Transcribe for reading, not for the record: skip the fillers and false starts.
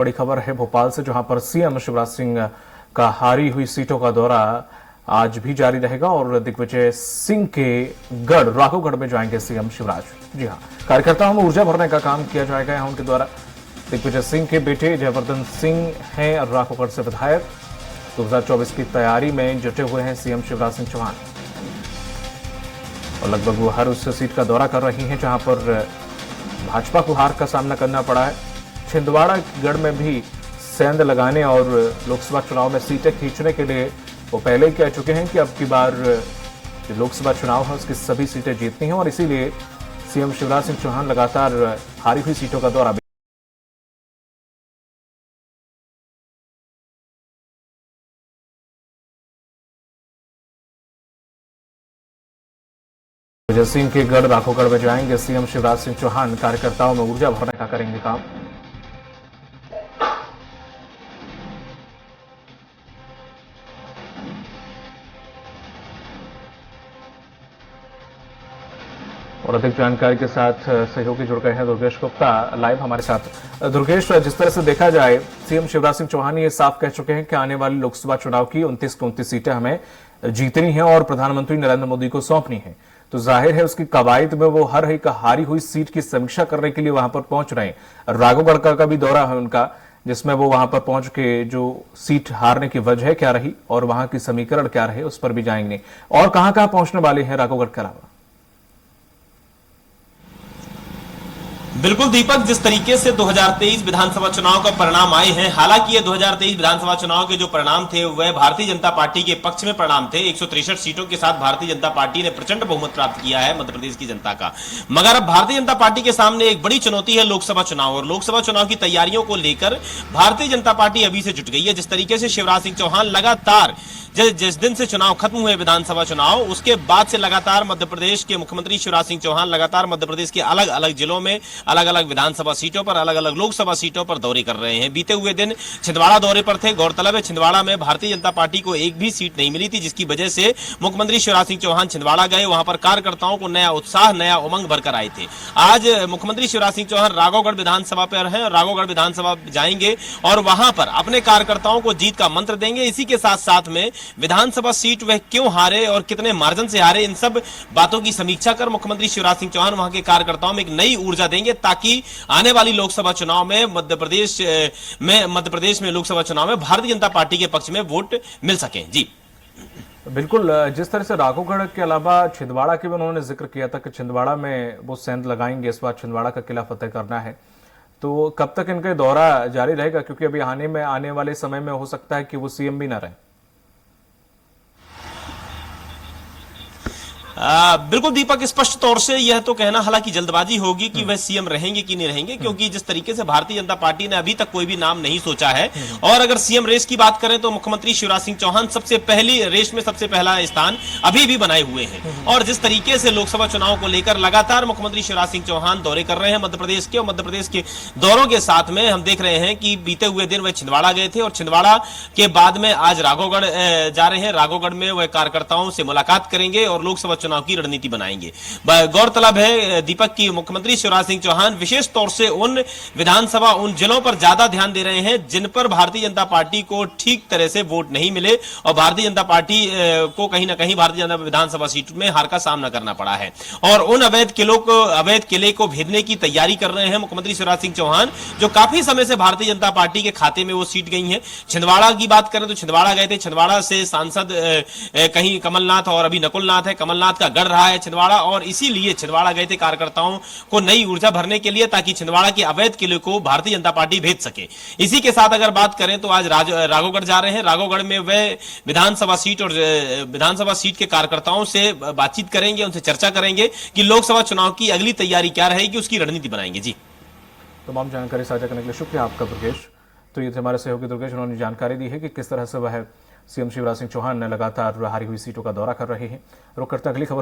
बड़ी खबर है भोपाल से, जहां पर सीएम शिवराज सिंह का हारी हुई सीटों का दौरा आज भी जारी रहेगा और दिग्विजय सिंह के गढ़ राघवगढ़ में जाएंगे सीएम शिवराज। जी हां, कार्यकर्ताओं में ऊर्जा भरने का काम किया जाएगा यहां उनके द्वारा। दिग्विजय सिंह के बेटे जयवर्धन सिंह हैं राघवगढ़ से विधायक। 2024 की तैयारी में जुटे हुए हैं सीएम शिवराज सिंह चौहान और लगभग वो हर उस सीट का दौरा कर रही हैं जहां पर भाजपा को हार का सामना करना पड़ा है। छिंदवाड़ा गढ़ में भी सेंध लगाने और लोकसभा चुनाव में सीटें खींचने के लिए वो पहले ही कह चुके हैं कि अब की बार जो लोकसभा चुनाव है उसकी सभी सीटें जीतनी हैं और इसीलिए सीएम शिवराज सिंह चौहान लगातार हारी हुई सीटों का दौरा दिग्विजय सिंह के गढ़ राघवगढ़ में जाएंगे सीएम शिवराज सिंह चौहान। कार्यकर्ताओं में ऊर्जा भरने का करेंगे काम। और अधिक जानकारी के साथ सहयोगी जुड़ गए हैं दुर्गेश गुप्ता लाइव हमारे साथ। दुर्गेश, जिस तरह से देखा जाए सीएम शिवराज सिंह चौहान ये साफ कह चुके हैं कि आने वाली लोकसभा चुनाव की 29 की 29 सीटें हमें जीतनी है और प्रधानमंत्री नरेंद्र मोदी को सौंपनी है, तो जाहिर है उसकी कवायद में वो हर एक हारी हुई सीट की समीक्षा करने के लिए वहां पर पहुंच रहे हैं। राघवगढ़ का भी दौरा है उनका, जिसमें वो वहां पर पहुंच के जो सीट हारने की वजह क्या रही और वहां की समीकरण क्या रहे उस पर भी जाएंगे। और कहां कहां पहुंचने वाले हैं राघवगढ़ के अलावा? बिल्कुल दीपक, जिस तरीके से 2023 विधानसभा चुनाव का परिणाम आए हैं, हालांकि ये 2023 विधानसभा चुनाव के जो परिणाम थे वह भारतीय जनता पार्टी के पक्ष में परिणाम थे। 163 सीटों के साथ भारतीय जनता पार्टी ने प्रचंड बहुमत प्राप्त किया है मध्य प्रदेश की जनता का। मगर अब भारतीय जनता पार्टी के सामने एक बड़ी चुनौती है लोकसभा चुनाव, और लोकसभा चुनाव की तैयारियों को लेकर भारतीय जनता पार्टी अभी से जुट गई है। जिस तरीके से शिवराज सिंह चौहान लगातार जिस दिन से चुनाव खत्म हुए विधानसभा चुनाव, उसके बाद से लगातार मध्य प्रदेश के मुख्यमंत्री शिवराज सिंह चौहान लगातार मध्य प्रदेश के अलग अलग जिलों में अलग अलग विधानसभा सीटों पर अलग अलग लोकसभा सीटों पर दौरे कर रहे हैं। बीते हुए दिन छिंदवाड़ा दौरे पर थे। गौरतलब है छिंदवाड़ा में भारतीय जनता पार्टी को एक भी सीट नहीं मिली थी, जिसकी वजह से मुख्यमंत्री शिवराज सिंह चौहान छिंदवाड़ा गए। वहां पर कार्यकर्ताओं को नया उत्साह नया उमंग भरकर आए थे। आज मुख्यमंत्री शिवराज सिंह चौहान राघवगढ़ विधानसभा पर हैं और राघवगढ़ विधानसभा जाएंगे और वहां पर अपने कार्यकर्ताओं को जीत का मंत्र देंगे। इसी के साथ साथ में विधानसभा सीट वह क्यों हारे और कितने मार्जिन से हारे, इन सब बातों की समीक्षा कर मुख्यमंत्री शिवराज सिंह चौहान वहां के कार्यकर्ताओं में एक नई ऊर्जा देंगे, ताकि आने वाली लोकसभा चुनाव में मध्य प्रदेश में लोकसभा चुनाव में भारतीय जनता पार्टी के पक्ष में वोट मिल सके। जी बिल्कुल, जिस तरह से राघवगढ़ के अलावा छिंदवाड़ा के भी उन्होंने जिक्र किया था कि छिंदवाड़ा में वो सेंध लगाएंगे, इस बार छिंदवाड़ा का किला फतेह करना है, तो कब तक इनका दौरा जारी रहेगा? क्योंकि अभी आने वाले समय में हो सकता है कि वो सीएम भी ना रहे। बिल्कुल दीपक, स्पष्ट तौर से यह तो कहना हालांकि जल्दबाजी होगी कि वह सीएम रहेंगे कि नहीं रहेंगे, क्योंकि जिस तरीके से भारतीय जनता पार्टी ने अभी तक कोई भी नाम नहीं सोचा है। और अगर सीएम रेस की बात करें तो मुख्यमंत्री शिवराज सिंह चौहान सबसे पहली रेस में सबसे पहला स्थान अभी भी बनाए हुए हैं। और जिस तरीके से लोकसभा चुनाव को लेकर लगातार मुख्यमंत्री शिवराज सिंह चौहान दौरे कर रहे हैं मध्य प्रदेश के, और मध्य प्रदेश के दौरों के साथ में हम देख रहे हैं कि बीते हुए दिन वह छिंदवाड़ा गए थे और छिंदवाड़ा के बाद में आज राघवगढ़ जा रहे हैं। राघवगढ़ में वह कार्यकर्ताओं से मुलाकात करेंगे और लोकसभा चुनाव की रणनीति बनाएंगे। गौरतलब है दीपक की मुख्यमंत्री शिवराज सिंह चौहान विशेष तौर से उन विधानसभा उन जिलों पर ज्यादा ध्यान दे रहे हैं जिन पर भारतीय जनता पार्टी को ठीक तरह से वोट नहीं मिले और भारतीय जनता पार्टी को कहीं ना कहीं भारतीय जनता विधानसभा सीट में हार का सामना करना पड़ा है। और उन अवैध किले को भेदने की तैयारी कर रहे हैं मुख्यमंत्री शिवराज सिंह चौहान, जो काफी समय से भारतीय जनता पार्टी के खाते में वो सीट गई है। छिंदवाड़ा की बात करें तो छिंदवाड़ा गए थे, छिंदवाड़ा से सांसद कहीं कमलनाथ और अभी नकुलनाथ है, कमलनाथ का गढ़ रहा है छिंदवाड़ा, और इसीलिए छिंदवाड़ा गए थे कार्यकर्ताओं को नई ऊर्जा भरने के लिए, ताकि छिंदवाड़ा के अवैध किले को भारतीय जनता पार्टी भेज सके। इसी के साथ अगर बात करें तो आज राघवगढ़ जा रहे हैं। राघवगढ़ में वे विधानसभा सीट के कार्यकर्ताओं से बातचीत करेंगे, उनसे चर्चा करेंगे कि लोकसभा चुनाव की अगली तैयारी क्या रहेगी, उसकी रणनीति बनाएंगे। जी, तमाम जानकारी साझा करने के लिए शुक्रिया आपका दुर्गेश। तो ये थे हमारे सहयोगी दुर्गेश, उन्होंने जानकारी दी है कि किस तरह से वह सीएम शिवराज सिंह चौहान ने लगातार हारी हुई सीटों का दौरा कर रहे हैं। रुक करते अगली खबर।